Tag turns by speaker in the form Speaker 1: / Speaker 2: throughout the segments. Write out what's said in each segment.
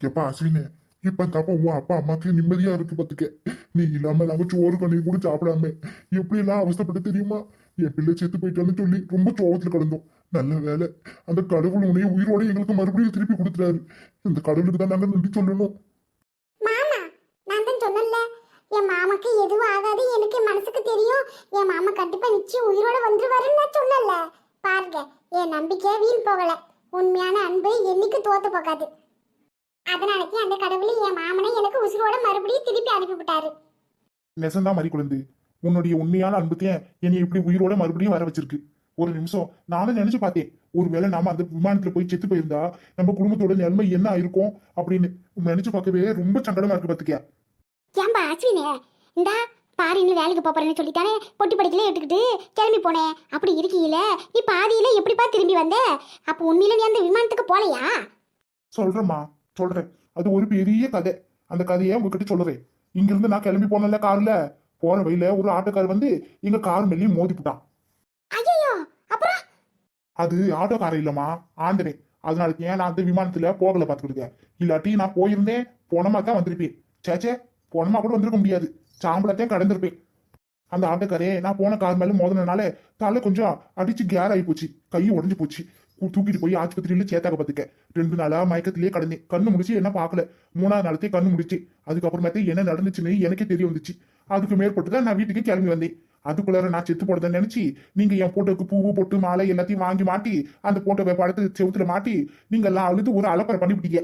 Speaker 1: எப்பா அஸ்வினே, இப்ப தப்பா உன் அப்பா அம்மாக்கு நிம்மதியா இருக்கு பாத்துக்க. நீ இல்லாம நாங்க சோறு பண்ணி கூட சாப்பிடாம எப்படி எல்லாம் அவஸ்தைப்பட்டு தெரியுமா? என் பிள்ளை செத்து போயிட்டான்னு சொல்லி ரொம்ப சோகத்துல கிடந்தோம். நல்ல வேலை, அந்த கடவுள் உன்னைய உயிரோட எங்களுக்கு மறுபடியும் திருப்பி கொடுத்துட்டாரு. இந்த கடவுளுக்கு தான் நாங்க நன்றி சொல்லணும்.
Speaker 2: மாமா, நான் தான் சொன்னேன்ல, என் மாமாக்கு எதுவும் ஆகாது எனக்கு மனசுக்கு தெரியும். என் மாமா கண்டிப்பா நிச்சயம் உயிரோட வந்துருவாருன்னு நான் சொன்னேன்ல. பாருங்க, என் நம்பிக்கை வீண் போகல. உண்மையான அன்பு என்னைக்கு தோத்து போகாது. அதனாலக்கு அந்த கடவுள் என் மாமனை எனக்கு உசுரோட மறுபடியும் திருப்பி அனுப்பிவிட்டாரு.
Speaker 1: நெசந்தா மறி குழந்தை, உன்னுடைய உண்மையான அன்புத்தையும் என்னை இப்படி உயிரோட மறுபடியும் வர வச்சிருக்கு. ஒரு நிமிஷம் நானும் நினைச்சு பார்த்தேன், ஒருவேளை நாம அந்த விமானத்துல போய் செத்து போயிருந்தா நம்ம குடும்பத்தோட நிலைமை என்ன ஆயிருக்கும் அப்படின்னு நினைச்சு பார்க்கவே ரொம்ப சங்கடமா இருக்கு பாத்துக்க.
Speaker 2: ஏன்பா அஸ்வினே, இந்தா பாரு, இன்னும் வேலைக்கு போறேன்னு சொல்லித்தானே பொட்டி படிக்கல எடுத்துக்கிட்டு கிளம்பி போனேன். அப்படி இருக்கீல, நீ பாதியில எப்படிப்பா திரும்பி வந்த? அப்ப உண்மையில நீ அந்த விமானத்துக்கு போலையா?
Speaker 1: சொல்றேம்மா, சொல்றேன். அது ஒரு பெரிய கதை. அந்த கதையை உங்ககிட்ட சொல்றேன். இங்க இருந்து நான் கிளம்பி போனேன்ல கார்ல, போற வழியில ஒரு ஆட்டோக்கார் வந்து எங்க கார் மேலேயும் மோதி போட்டான்.
Speaker 2: ஐயோ, அப்புறம்?
Speaker 1: அது ஆட்டோக்கார இல்லம்மா, ஆண்டனே. அதனால ஏன் நான் அந்த விமானத்துல போகல பாத்துக்கிட்டு. இல்லாட்டி நான் போயிருந்தேன், போனமா தான் வந்திருப்பேன். சேச்சே, போனமா கூட வந்திருக்க முடியாது, சாம்பளத்தையும் கடந்திருப்பேன். அந்த ஆட்டோக்காரே நான் போன கார் மேல மோதினால தலை கொஞ்சம் அடிச்சு கேர் ஆகி போச்சு, கை உடஞ்சு போச்சு. தூக்கிட்டு போய் ஆஸ்பத்திரியில சேத்தாக பாத்துக்க. 2 நாளா மயக்கத்திலேயே கடந்தேன். கண்ணு முடிச்சு என்ன பார்க்கல. 3ஆவது நாளத்தே கண்ணு முடிச்சு. அதுக்கப்புறமேத்தே என்ன நடந்துச்சுன்னு எனக்கே தெரிய வந்துச்சு. அதுக்கு மேற்பட்டுதான் நான் வீட்டுக்கு கிளம்பி வந்தேன். அதுக்குள்ளார நான் செத்து போடுறத நினைச்சு நீங்க என் போட்டோக்கு பூவு பொட்டு மாலை எல்லாத்தையும் வாங்கி மாட்டி அந்த போட்டோவை படத்து செவுத்துல மாட்டி நீங்க எல்லாம் அழுது ஒரு அலப்பறை பண்ணிவிட்டீங்க.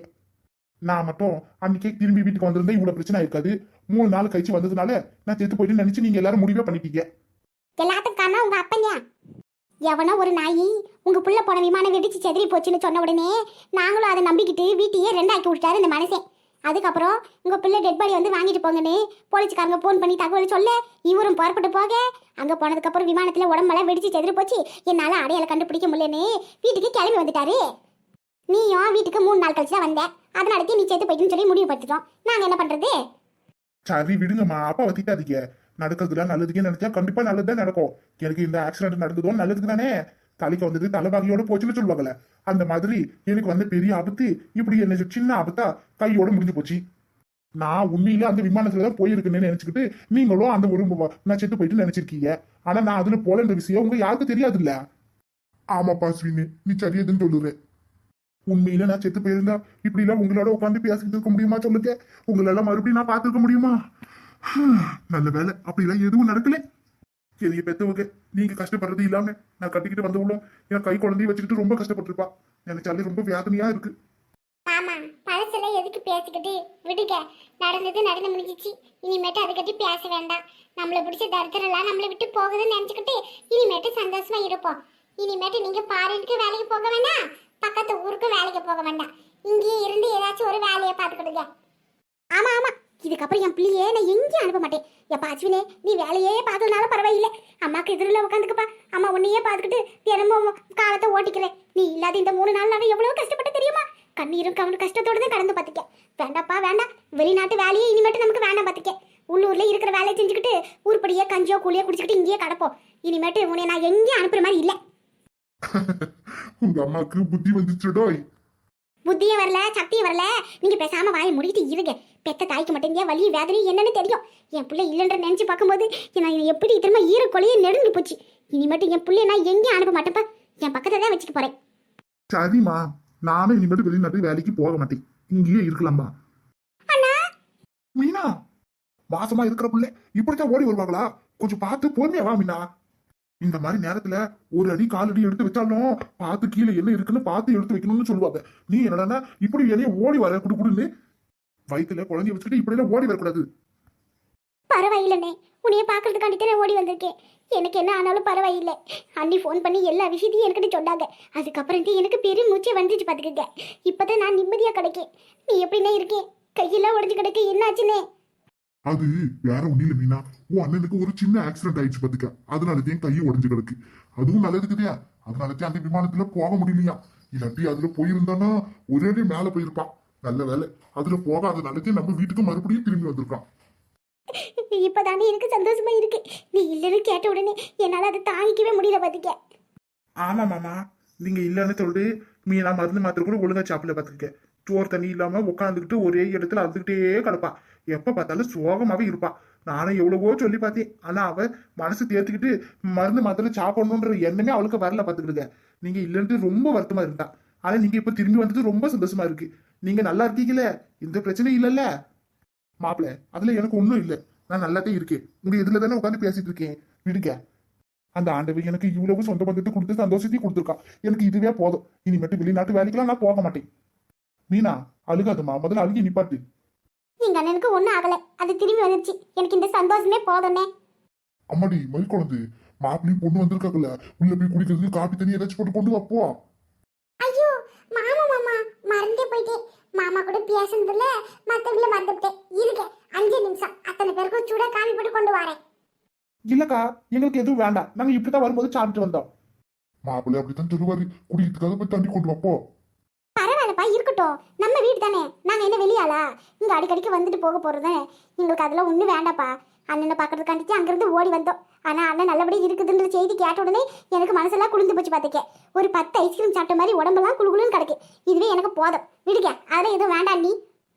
Speaker 1: நான் மட்டும் அன்னைக்கே திரும்பி வீட்டுக்கு வந்திருந்தா இவ்வளவு பிரச்சனை இருக்காது. 3 நாள் கழிச்சு வந்ததுனால நான் செத்து போயிட்டு நினைச்சு நீங்க எல்லாரும் முடிவே பண்ணிட்டீங்க.
Speaker 2: எல்லாத்துக்கும் காரணம் உங்க அப்பங்க. எவனோ ஒரு நாயி உங்க புள்ள போன விமானம் வெடிச்சு செதறி போச்சுன்னு சொன்ன உடனே நாங்களும் அதை நம்பிக்கிட்டு வீட்டையே 2 ஆக்கி விட்டாரு இந்த மனுஷன். அதுக்கப்புறம் உங்க பிள்ளை டெட் பாடி வந்து வாங்கிட்டு போங்கன்னு போலீஸ்காரங்க போன் பண்ணி தகவல் சொல்ல இவரும் புறப்பட்டு போக, அங்க போனதுக்கு அப்புறம் விமானத்துல உடம்பெல்லாம் வெடிச்சு செதறி போச்சு, என்னால அடையாளம் கண்டுபிடிக்க முடியலன்னு வீட்டுக்கு கிளம்பி வந்துட்டாரு. நீயும் வீட்டுக்கு 3 நாள் கழிச்சு தான் வந்த. அதனால நீ செத்து போயிட்டுன்னு சொல்லி முடிவு படுத்துட்டோம். நாங்க என்ன பண்றது?
Speaker 1: சரி விடுங்கம்மா, அப்பா வத்திக்காதீங்க. நடக்கிறதுலாம் நல்லதுக்கே நினைச்சா கண்டிப்பா நல்லதுதான் நடக்கும். எனக்கு இந்த ஆக்சிடென்ட் நடந்ததோ நல்லதுக்கு தானே. தலைக்கு வந்தது தலைபாகியோட போச்சுன்னு சொல்லுவாங்கல்ல, அந்த மாதிரி எனக்கு வந்த பெரிய ஆபத்து இப்படி என்ன சின்ன ஆபத்தா கையோட முடிஞ்சு போச்சு. நான் உண்மையில அந்த விமானத்துலதான் போயிருக்கேன்னு நினைச்சுக்கிட்டு நீங்களும் அந்த ஒரு நான் செத்து போயிட்டு நினைச்சிருக்கீங்க. ஆனா நான் அதுல போலன்ற விஷயம் உங்க யாருக்கும் தெரியாது இல்ல. ஆமாப்பா ஸ்வீனு, நீ சரியதுன்னு சொல்லுற. உண்மையில நான் செத்து போயிருந்தா இப்படி எல்லாம் உங்களோட உட்காந்து பேசிக்கிட்டு இருக்க முடியுமா சொல்லுங்க? உங்களால மறுபடியும் நான் பார்த்துருக்க முடியுமா? நல்ல வேலை அப்படிலாம் எதுவும் நடக்கல. பெரிய பெத்தவங்க நீங்க கஷ்டப்படுறது இல்லாம நான் கட்டிக்கிட்டு வந்தவங்களும் என் கை குழந்தைய வச்சுக்கிட்டு ரொம்ப கஷ்டப்பட்டிருப்பா. நினைச்சாலே ரொம்ப வேதனையா இருக்கு.
Speaker 2: ஆமா, பழசுல எதுக்கு பேசிக்கிட்டு விடுங்க. நடந்தது நடந்து முடிஞ்சிச்சு. இனிமேட்டு அதை கட்டி பேச வேண்டாம். நம்மள பிடிச்ச தரித்திரம்லாம் நம்மளை விட்டு போகுதுன்னு நினைச்சுக்கிட்டு இனிமேட்டு சந்தோஷமா இருப்போம். இனிமேட்டு நீங்க பாரினுக்கு வேலைக்கு போக வேண்டாம், பக்கத்து ஊருக்கு வேலைக்கு போக வேண்டாம். இங்கேயே இருந்து ஏதாச்சும் ஒரு வேலையை பார்த்துக்கிடுங்க. ஆமா ஆமா, இதுக்கப்புறம் என் பிள்ளையே நான் எங்கேயும் அனுப்ப மாட்டேன். எப்பா அச்சுவினே, நீ வேலையே பார்க்கறதுனால பரவாயில்லை. அம்மாக்கு எதிரில் உட்காந்துக்குப்பா. அம்மா உன்னையே பார்த்துக்கிட்டு தினமும் காலத்தை ஓட்டிக்கிறேன். நீ இல்லாத இந்த 3 நாள் நான் எவ்வளவு கஷ்டப்பட்டு தெரியுமா? கண்ணீரும் கவனம் கஷ்டத்தோடு தான் கடந்து பார்த்துக்க. வேண்டாப்பா வேண்டாம், வெளிநாட்டு வேலையே இனிமேட்டு நமக்கு வேண்டாம் பார்த்துக்க. உள்ளூர்ல இருக்கிற வேலையை செஞ்சுக்கிட்டு ஊருப்படியே கஞ்சியோ கூலியோ குடிச்சுக்கிட்டு இங்கேயே கிடப்போம். இனிமேட்டு உன்னை நான் எங்கேயும் அனுப்புற மாதிரி இல்லை.
Speaker 1: உங்க அம்மாக்கு புத்தி வந்துச்சுடோய்.
Speaker 2: புத்தியே வரல, சக்தியே வரல. நீங்க பேசாம வாயை முடிக்கிட்டு இருங்க. பெத்த தாய்க்கு மட்டும் வலி வேதனை என்னன்னு தெரியும். என் பிள்ளை இல்லைன்ற நினைச்சு பார்க்கும்போது நான் எப்படி திரும்ப ஈரக்கொலையே நெடுங்கி போச்சு. இனிமேட்டு என் பிள்ளைய நான் எங்கேயும் அனுப்ப மாட்டேன்ப்பா. என் பக்கத்தை தான் வச்சுக்க போறேன்.
Speaker 1: சரிம்மா, நானும் இனிமேட்டு வெளிநாட்டு வேலைக்கு போக மாட்டேன், இங்கேயே இருக்கலாமா?
Speaker 2: அண்ணா,
Speaker 1: மீனா, மாசமா இருக்கிற பிள்ளை இப்படித்தான் ஓடி வருவாங்களா? கொஞ்சம் பார்த்து பொறுமையா வா மீனா. இந்த மாதிரி நேரத்துல ஒரு அடி 4 அடி எடுத்து வச்சாலும் பார்த்து கீழே என்ன இருக்குன்னு பார்த்து எடுத்து வைக்கணும்னு சொல்லுவாங்க. நீ என்னடா இப்படி வெளியே ஓடி வர குடுக்குடுன்னு வயிற்றுல குழந்தைய வச்சுக்கிட்டு இப்படி எல்லாம் ஓடி வரக்கூடாது.
Speaker 2: பரவாயில்லண்ணே, உன்னைய பாக்குறதுக்காண்டிட்டு நான் ஓடி வந்திருக்கேன். எனக்கு என்ன ஆனாலும் பரவாயில்லை. அண்ணி ஃபோன் பண்ணி எல்லா விஷயத்தையும் எனக்கு சொன்னாங்க. அதுக்கப்புறம் எனக்கு பெரிய மூச்சே வந்துச்சு பாத்துக்கிட்ட. இப்பதான் நான் நிம்மதியா கிடைக்கேன். நீ எப்படின்னே இருக்கேன்? கையெல்லாம் உடஞ்சு கிடக்கு, என்னாச்சுன்னே?
Speaker 1: அது வேற ஒண்ணு இல்ல மீனா, உன் அண்ணனுக்கு ஒரு சின்ன ஆக்சிடென்ட் ஆயிடுச்சு பாத்துக்க. அதனாலதான் கையை உடஞ்சு கிடக்கு. அதுவும் நல்லதுக்குதா. அதனாலதான் அந்த விமானத்துல போக முடியலையா. இல்லாட்டி அதுல போயிருந்தானா ஒரே அடி மேல போயிருப்பான். நல்ல வேலை அதுல போகாதனாலதான் நம்ம வீட்டுக்கு மறுபடியும் திரும்பி வந்திருக்கான்.
Speaker 2: இப்பதானே எனக்கு சந்தோஷமா இருக்கு. நீ இல்லைன்னு கேட்ட உடனே என்னால அதை தாங்கிக்கவே முடியல பாத்துக்க.
Speaker 1: ஆமா மாமா, நீங்க இல்லன்னு சொல்லிட்டு மீனா மருந்து மாத்திரை கூட ஒழுங்கா சாப்பிடல பாத்துக்க. சோறு தண்ணி இல்லாம உட்காந்துக்கிட்டு ஒரே இடத்துல அழுதுகிட்டே கிடப்பா. எப்ப பார்த்தாலும் சோகமாவே இருப்பா. நானும் எவ்வளவோ சொல்லி பார்த்தேன். ஆனா அவ மனசு தேர்த்துக்கிட்டு மருந்து மாத்திரை சாப்பிடணுன்ற எண்ணமே அவளுக்கு வரல. பாத்துக்கிடுங்க. நீங்க இல்லைன்ட்டு ரொம்ப வருத்தமா இருந்தா. ஆனா நீங்க இப்ப திரும்பி வந்தது ரொம்ப சந்தோஷமா இருக்கு. நீங்க நல்லா இருக்கீங்களே, எந்த பிரச்சனையும் இல்லைல்ல மாப்பிள்ள. அதுல எனக்கு ஒண்ணும் இல்லை. நான் நல்லாதான் இருக்கேன். உங்க இதுல தானே உட்காந்து பேசிட்டு இருக்கேன். விடுங்க. அந்த ஆண்டவன் எனக்கு இவ்வளவு சொந்த பந்தத்தை கொடுத்து சந்தோஷத்தையும் கொடுத்துருக்கா. எனக்கு இதுவே போதும். இனிமேட்டு வெளிநாட்டு வேலைக்கெல்லாம் நான் போக மாட்டேன். மீனா அழுகாதுமா, முதல்ல அழுகி நிப்பாட்டு.
Speaker 2: எங்க அண்ணனுக்கு ஒண்ணும் ஆகல, அது திரும்பி வந்துருச்சு. எனக்கு இந்த சந்தோஷமே போதும்னே.
Speaker 3: அம்மாடி மயில் குழந்தை, மாப்பிளையும் பொண்ணு வந்திருக்காங்கல்ல, உள்ள போய் குடிக்கிறதுக்கு காப்பி தண்ணி ஏதாச்சும் போட்டு கொண்டு வாப்போ.
Speaker 2: ஐயோ மாமா மாமா, மறந்தே போயிட்டேன். மாமா கூட பேசுனதுல மத்தவங்கள மறந்துட்டேன். இருக்க 5 நிமிஷம் அத்தனை பேருக்கும் சூடா காமி போட்டு கொண்டு வரேன்.
Speaker 1: இல்லக்கா, எங்களுக்கு எதுவும் வேண்டாம். நாங்க இப்படிதான் வரும்போது சாப்பிட்டு வந்தோம்.
Speaker 3: மாப்பிள்ளை அப்படித்தான் சொல்லுவாரு, குடிக்கிறதுக்காக போய் தண்ணி கொண்டு வாப்போ.
Speaker 2: பரவாயில்லப்பா, இருக்கட்டும். நம்ம வீடு தானே, நாங்க என்ன வெளியாளா? இங்க அடிக்கடிக்கு வந்துட்டு போக போறதுதானே. எங்களுக்கு அதெல்லாம் ஒண்ணும் வேண்டாப்பா. அண்ணனை பாக்குறதுக்காண்டிச்சு அங்கிருந்து ஓடி வந்தோம். ஆனா அண்ணன் நல்லபடி இருக்குதுன்ற செய்தி கேட்ட உடனே எனக்கு மனசெல்லாம் குளிர்ந்து போச்சு. பாத்துக்க, ஒரு 10 ஐஸ்கிரீம் சாப்பிட்ட மாதிரி உடம்பெல்லாம் குளுகுளுன்னு கிடக்கு. இதுவே எனக்கு போதும். விடுக்க, அதெல்லாம் எதுவும் வேண்டாம் நீ.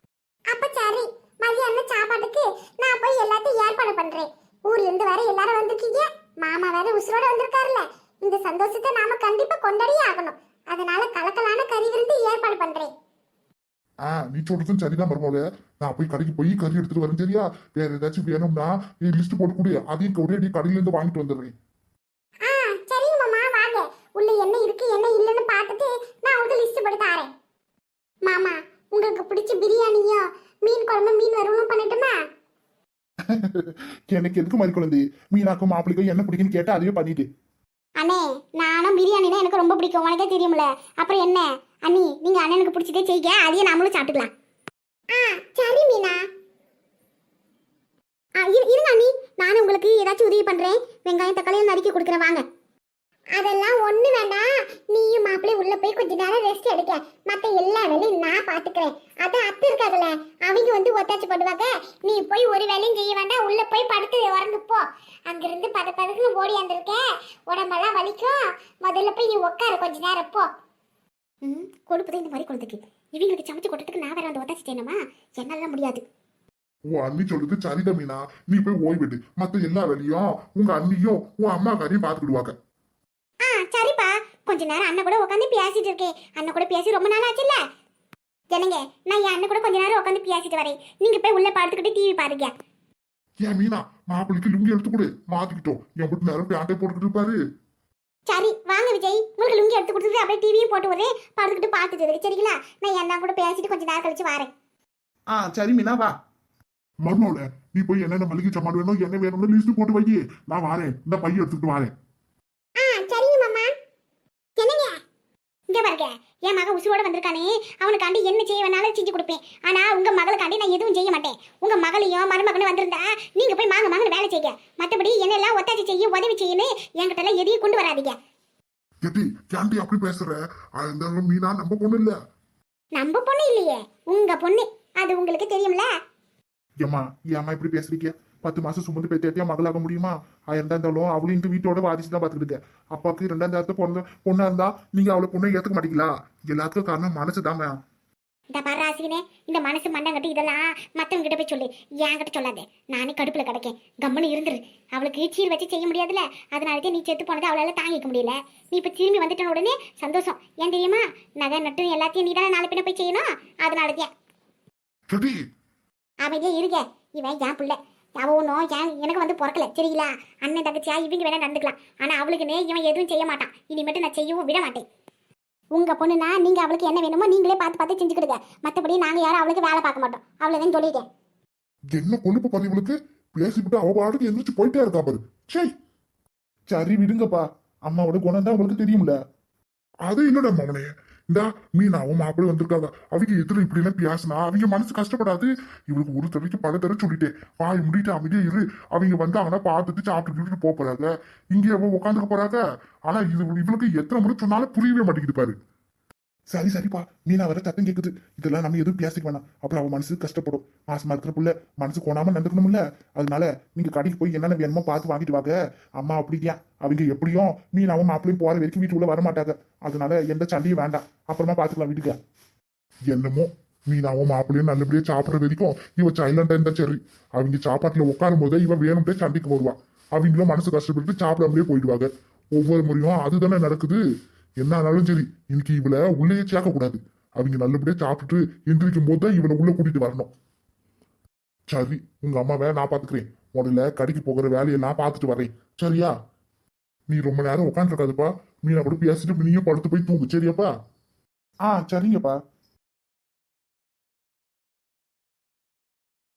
Speaker 2: அப்ப சரி, மதியானம் சாப்பாட்டுக்கு நான் போய் எல்லாத்தையும் ஏற்பாடு பண்றேன். ஊர்ல இருந்து வேற எல்லாரும் வந்திருக்கீங்க. மாமா வேற உசுரோட வந்திருக்காருல்ல. இந்த சந்தோஷத்தை நாம கண்டிப்பா கொண்டாடியே ஆகணும். அதனால கலக்கலான கறி விருந்து ஏற்பாடு பண்றேன்.
Speaker 3: நீ சொல்றதும் சரிதான் மருமகளே. நான் போய் கடைக்கு போய் கறி எடுத்துட்டு வரேன். சரியா? வேற ஏதாச்சும் வேணும்னா நீ லிஸ்ட் போட்டு கொடு. அதையும் ஒரே கடையில இருந்து வாங்கிட்டு வந்துடுறேன்.
Speaker 2: சரிங்க மாமா, வாங்க. உள்ள என்ன இருக்கு என்ன இல்லைன்னு பார்த்துட்டு நான் உங்களுக்கு லிஸ்ட் போட்டு தரேன். மாமா, உங்களுக்கு பிடிச்ச பிரியாணியோ மீன் குழம்பு மீன் வறுவலும் பண்ணட்டுமா?
Speaker 1: எனக்கு எதுக்கு மாதிரி குழந்தை? மீனாக்கும் மாப்பிள்ளைக்கும் என்ன பிடிக்குன்னு கேட்டா அதையே பண்ணிட்டு.
Speaker 2: அண்ணே, நானும் பிரியாணினா எனக்கு ரொம்ப பிடிக்கும். உனக்கே தெரியும்ல. அப்புறம் என்ன அண்ணி, நீங்க அண்ணனுக்கு பிடிச்சதே செய்ய, அதையே நாமளும் சாப்பிட்டுக்கலாம். சரி மீனா. இருங்க அண்ணி, நானும் உங்களுக்கு ஏதாச்சும் உதவி பண்றேன். வெங்காயம் தக்காளியும் நறுக்கி கொடுக்குறேன், வாங்க. அதெல்லாம் ஒண்ணு வேண்டாம். நீயும் மாப்பிள்ளை உள்ள போய் கொஞ்ச நேரம் ரெஸ்ட் எடுக்க. மத்த எல்லா வேலையும் நான் பாத்துக்கிறேன். அதான் அத்தை இருக்காங்கல்ல, அவங்க வந்து ஒத்தாச்சு பண்ணுவாங்க. நீ போய் ஒரு வேலையும் செய்ய வேண்டாம். உள்ள போய் படுத்து உறங்கு போ. அங்கிருந்து பதப்பதுக்குன்னு ஓடி வந்திருக்க, உடம்பெல்லாம் வலிக்கும். முதல்ல போய் நீ உட்காரு கொஞ்ச நேரம் போ. கொடுப்பதே இந்த மாதிரி கொடுத்துக்கு. இவங்களுக்கு சமைச்சு கொட்டத்துக்கு நான் வேற வந்து ஒத்தாச்சு செய்யணுமா? என்னால முடியாது.
Speaker 3: உன் அண்ணி சொல்றது சரிதான் மீனா. நீ போய் ஓய்விடு. மத்த எல்லா வேலையும் உங்க அண்ணியும் உன் அம்மா காரையும் பாத்துக்கிடுவாங்க.
Speaker 2: சரிப்பா, கொஞ்ச நேரம் அண்ணன் கூட உட்காந்து பேசிட்டு இருக்கேன். அண்ணன் கூட பேசி ரொம்ப நாள் ஆச்சுல்ல. ஜனங்க, நான் என் அண்ணன் கூட கொஞ்ச நேரம் உட்காந்து பேசிட்டு வரேன். நீங்க போய் உள்ள படுத்துக்கிட்டு டிவி பாருங்க.
Speaker 3: ஏன் மீனா, மாப்பிளைக்கு லுங்கி எடுத்து கொடு, மாத்திக்கிட்டோம். என் வீட்டு நேரம் பேண்டை போட்டுக்கிட்டு இருப்பாரு.
Speaker 2: சரி வாங்க விஜய், உங்களுக்கு லுங்கி எடுத்து கொடுத்துட்டு அப்படியே டிவியும் போட்டு வரேன். படுத்துக்கிட்டு பார்த்துட்டு இருக்கு. சரிங்களா? நான் என் அண்ணன் கூட பேசிட்டு கொஞ்ச நேரம் கழிச்சு வரேன்.
Speaker 1: சரி மீனா, வா.
Speaker 3: மருமகளே, நீ போய் என்னென்ன மளிகை சாமான் வேணும் என்ன வேணும்னு லிஸ்ட் போட்டு வை. நான் வரேன், இந்த பையன் எடுத்துக்கிட்டு வரேன்.
Speaker 2: சரிங்க மாமா. என்னங்க இங்க பாருங்க, என் மகன் உசுரோட வந்திருக்கானே, அவனுக்காண்டி என்ன செய்ய வேணாலும் செஞ்சு கொடுப்பேன். ஆனா உங்க மகளுக்காண்டி நான் எதுவும் செய்ய மாட்டேன். உங்க மகளையும் மருமகனும் வந்திருந்தா நீங்க போய் மகன் வேலை செய்ய. மத்தபடி என்னெல்லாம் ஒத்தாச்சி செய்ய உதவி செய்யணும் என்கிட்ட எல்லாம் எதையும் கொண்டு வராதீங்க.
Speaker 3: எடி ஏன்டி அப்படி பேசுற? அந்த மீனா நம்ம பொண்ணு இல்ல.
Speaker 2: நம்ம பொண்ணு இல்லையே, உங்க பொண்ணு. அது உங்களுக்கு தெரியும்ல.
Speaker 1: ஏமா இப்படி பேசுறீங்க? 10 மாசம் சுமந்து பெத்தியா மகளாக முடியுமா? 1000 தான் இருந்தாலும் அவளும் இந்த வீட்டோட வாதிச்சு தான் பாத்துக்கிட்டு. அப்பாவுக்கு 2ஆம் தரத்தை பிறந்த பொண்ணா இருந்தா நீங்க அவளை பொண்ணை ஏத்துக்க மாட்டீங்களா? எல்லாத்துக்கும் காரணம் மனசு தாங்க.
Speaker 2: இந்த பாரு ராசிகனே, இந்த மனசு மண்டங்கட்டு இதெல்லாம் மத்தவங்க கிட்ட போய் சொல்லு, என்கிட்ட சொல்லாத. நானே கடுப்புல கிடக்கேன். கம்மனு இருந்துரு. அவளுக்கு சீர் வச்சு செய்ய முடியாதுல்ல. அதனாலதான் நீ செத்து போனதை அவளால தாங்கிக்க முடியல. நீ இப்ப திரும்பி வந்துட்ட உடனே சந்தோஷம். ஏன் தெரியுமா? நகை நட்டு எல்லாத்தையும் நீ தானே நாலு பின்ன போய் செய்யணும். அதனாலதான் அமைதியா இருக்க. இவன் என் பிள்ளை. அவனும் எனக்கு வந்து பிறக்கல. சரிங்களா? அண்ணன் தங்கச்சியா இவங்க வேணா நடந்துக்கலாம். ஆனா அவளுக்குன்னு இவன் எதுவும் செய்ய மாட்டான். இனிமேட்டு நான் செய்யவும் விட மாட்டேன். உங்க பொண்ணுனா நீங்க அவளுக்கு என்ன வேணுமோ நீங்களே பார்த்து செஞ்சுக்கிடுங்க. மற்றபடி நாங்க யாரும் அவளுக்கு வேலை பார்க்க மாட்டோம். அவ்வளவுதான் சொல்லிட்டேன்.
Speaker 3: என்ன கொழுப்பு பாரு இவளுக்கு. பேசிவிட்டு அவ பாட்டுக்கு எந்திரிச்சு போயிட்டே இருக்கா பாரு.
Speaker 1: சரி விடுங்கப்பா, அம்மாவோட குணம் தான் உங்களுக்கு தெரியும்ல.
Speaker 3: அது இல்லடா மகனே. இந்தா மீனாவும் மாப்பிள்ளை வந்திருக்காங்க. அவங்க எதிர இப்படி எல்லாம் பேசினா அவங்க மனசு கஷ்டப்படாது. இவளுக்கு ஒரு தடவைக்கு பல தடவை சொல்லிட்டேன், வாய் முடிட்டு அமைதியா இரு. அவங்க வந்தாங்கன்னா பார்த்துட்டு சாப்பிட்டு போறாங்க. இங்கே உட்காந்துக்க போறாங்க. ஆனா இவளுக்கு எத்தனை முறை சொன்னாலும் புரியவே மாட்டேங்குது பாரு.
Speaker 1: சரிப்பா, மீனா வர சத்தம் கேக்குது. இதெல்லாம் நம்ம எதுவும் பேசிக்க வேணாம். அப்புறம் அவ மனசு கஷ்டப்படும். மாசமா இருக்கிற புள்ள மனசு கோணாம நடந்துக்கணும்ல. அதனால நீங்க கடைக்கு போய் என்னென்ன வேணுமோ பார்த்து வாங்கிட்டு வாங்க. அம்மா அப்படியா, அவங்க எப்படியும் மீனாவும் மாப்பிளையும் போற வரைக்கும் வீட்டுக்குள்ள வர மாட்டாங்க. அதனால எந்த சண்டையும் வேண்டாம். அப்புறமா பாத்துக்கலாம் வீட்டுக்கு.
Speaker 3: என்னமோ மீனாவும் மாப்பிள்ளையும் நல்லபடியா சாப்பிடுற வரைக்கும் இவ சைலண்டா இருந்தா சரி. அவங்க சாப்பாட்டுல உட்காரும் போதே இவ வேணும்ட்டே சண்டைக்கு வருவா. அவங்களும் மனசு கஷ்டப்பட்டு சாப்பிடாமலே போயிடுவாங்க. ஒவ்வொரு முறையும் அதுதானே நடக்குது. என்ன ஆனாலும் சரி, இன்னைக்கு இவளை உள்ளேயே சேர்க்க கூடாது. அவங்க நல்லபடியா சாப்பிட்டுட்டு எந்திரிக்கும் போது தான் இவளை உள்ள கூட்டிட்டு வரணும். சரி, உங்க அம்மாவை நான் பாத்துக்கிறேன். முதல்ல கடைக்கு போகிற வேலையெல்லாம் பார்த்துட்டு வரேன். சரியா? நீ ரொம்ப நேரம் உட்காந்துருக்காதுப்பா. மீனா கூட பேசிட்டு நீயும் படுத்து போய் தூங்கு. சரியாப்பா?
Speaker 1: சரிங்கப்பா.